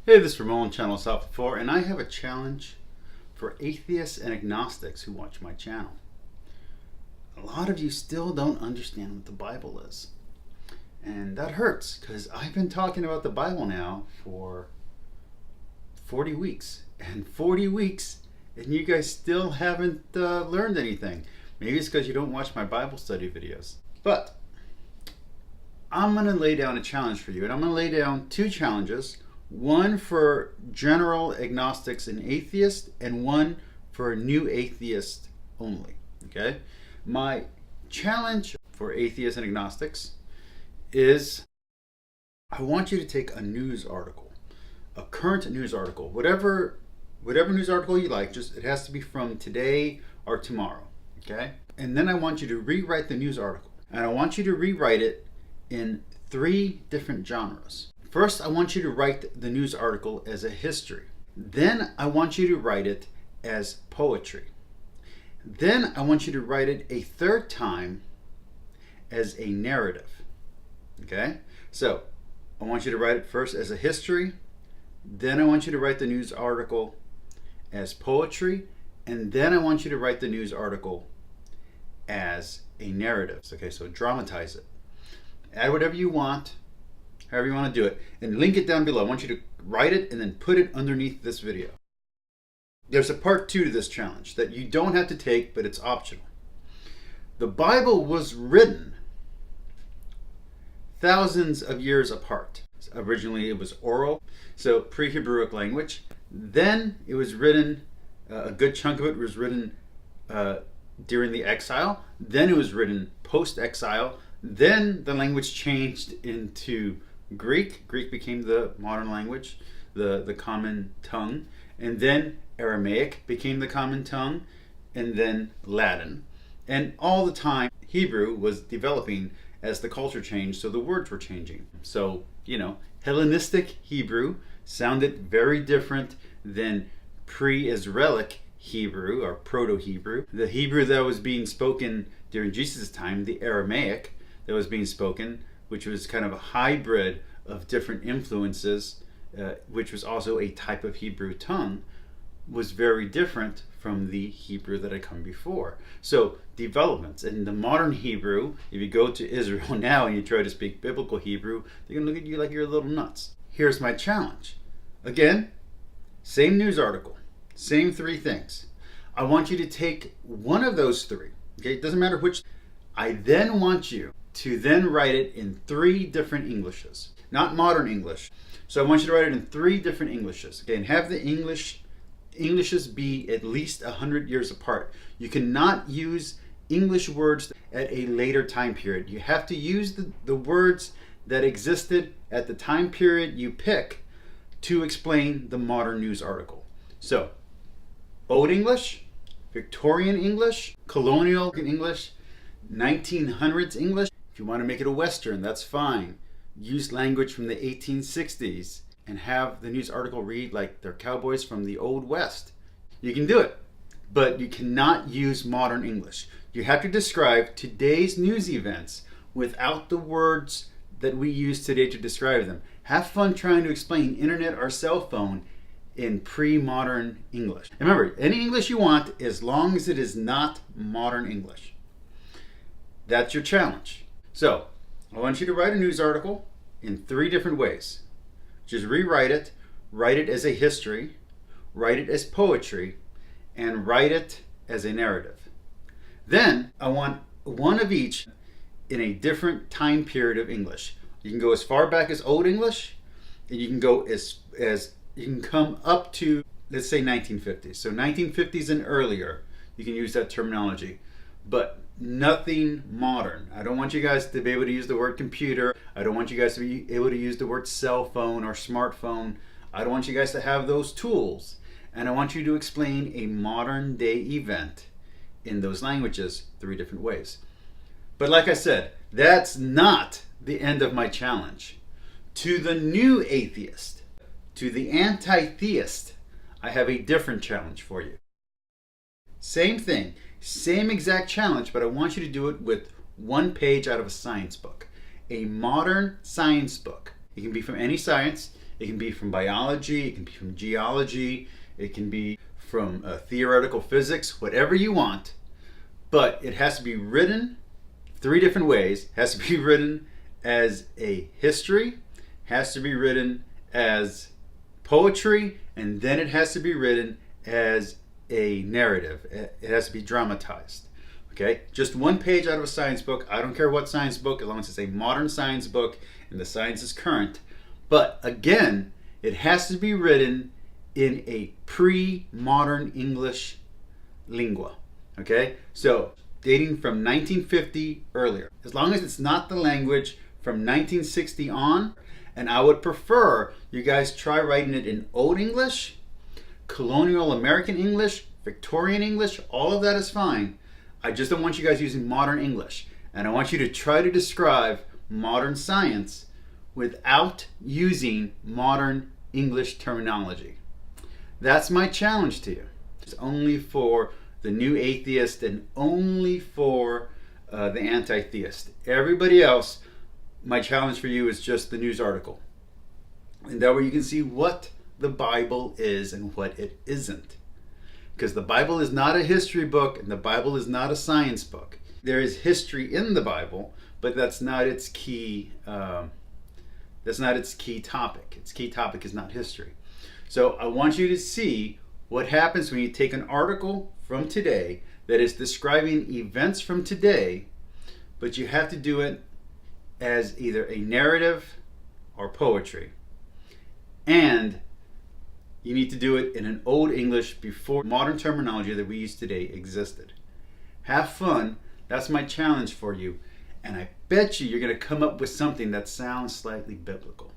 Hey, this is Ramon, Channel South 4, and I have a challenge for atheists and agnostics who watch my channel. A lot of you still don't understand what the Bible is. And that hurts, because I've been talking about the Bible now for 40 weeks. And 40 weeks, and you guys still haven't learned anything. Maybe it's because you don't watch my Bible study videos. But I'm going to lay down a challenge for you, and I'm going to lay down two challenges. One for general agnostics and atheists, and one for new atheists only. Okay? My challenge for atheists and agnostics is I want you to take a news article, a current news article, whatever news article you like, just it has to be from today or tomorrow. Okay? And then I want you to rewrite the news article. And I want you to rewrite it in 3 different genres. First, I want you to write the news article as a history. Then I want you to write it as poetry. Then I want you to write it a third time as a narrative. Okay? So, I want you to write it first as a history. Then I want you to write the news article as poetry. And then I want you to write the news article as a narrative. Okay, so dramatize it. Add whatever you want, however you want to do it, and link it down below. I want you to write it and then put it underneath this video. There's a part 2 to this challenge that you don't have to take, but it's optional. The Bible was written thousands of years apart. Originally it was oral, so pre-Hebrewic language. Then it was written, a good chunk of it was written during the exile. Then it was written post-exile. Then the language changed into Greek. Greek became the modern language, the common tongue. And then Aramaic became the common tongue. And then Latin. And all the time, Hebrew was developing as the culture changed, so the words were changing. So, Hellenistic Hebrew sounded very different than pre-Israelic Hebrew or Proto-Hebrew. The Hebrew that was being spoken during Jesus' time, the Aramaic that was being spoken, which was kind of a hybrid of different influences, which was also a type of Hebrew tongue, was very different from the Hebrew that had come before. So developments in the modern Hebrew, if you go to Israel now and you try to speak biblical Hebrew, they're going to look at you like you're a little nuts. Here's my challenge. Again, same news article, same 3 things. I want you to take one of those 3. Okay, it doesn't matter which. I then want you to then write it in 3 different Englishes, not modern English. So I want you to write it in 3 different Englishes. Okay, and have the Englishes be at least 100 years apart. You cannot use English words at a later time period. You have to use the words that existed at the time period you pick to explain the modern news article. So, Old English, Victorian English, Colonial English, 1900s English. If you want to make it a Western, that's fine. Use language from the 1860s and have the news article read like they're cowboys from the Old West. You can do it, but you cannot use modern English. You have to describe today's news events without the words that we use today to describe them. Have fun trying to explain internet or cell phone in pre-modern English. And remember, any English you want, as long as it is not modern English. That's your challenge. So, I want you to write a news article in 3 different ways. Just rewrite it, write it as a history, write it as poetry, and write it as a narrative. Then, I want one of each in a different time period of English. You can go as far back as Old English, and you can go as you can come up to, let's say, 1950s. So 1950s and earlier, you can use that terminology. But nothing modern. I don't want you guys to be able to use the word computer. I don't want you guys to be able to use the word cell phone or smartphone. I don't want you guys to have those tools. And I want you to explain a modern day event in those languages 3 different ways. But like I said, that's not the end of my challenge. To the new atheist, to the anti-theist, I have a different challenge for you. Same thing. Same exact challenge, but I want you to do it with 1 page out of a science book. A modern science book. It can be from any science. It can be from biology, it can be from geology, it can be from theoretical physics, whatever you want. But it has to be written 3 different ways. It has to be written as a history, has to be written as poetry, and then it has to be written as a narrative. It has to be dramatized. Okay? Just 1 page out of a science book. I don't care what science book, as long as it's a modern science book and the science is current. But again, it has to be written in a pre-modern English lingua. Okay? So, dating from 1950 earlier. As long as it's not the language from 1960 on, and I would prefer you guys try writing it in Old English, Colonial American English, Victorian English, all of that is fine. I just don't want you guys using modern English. And I want you to try to describe modern science without using modern English terminology. That's my challenge to you. It's only for the new atheist and only for the anti-theist. Everybody else, my challenge for you is just the news article. And that way you can see what the Bible is and what it isn't. Because the Bible is not a history book and the Bible is not a science book. There is history in the Bible, but that's not its key. That's not its key topic. Its key topic is not history. So I want you to see what happens when you take an article from today that is describing events from today, but you have to do it as either a narrative or poetry. And you need to do it in an Old English before modern terminology that we use today existed. Have fun. That's my challenge for you. And I bet you're going to come up with something that sounds slightly biblical.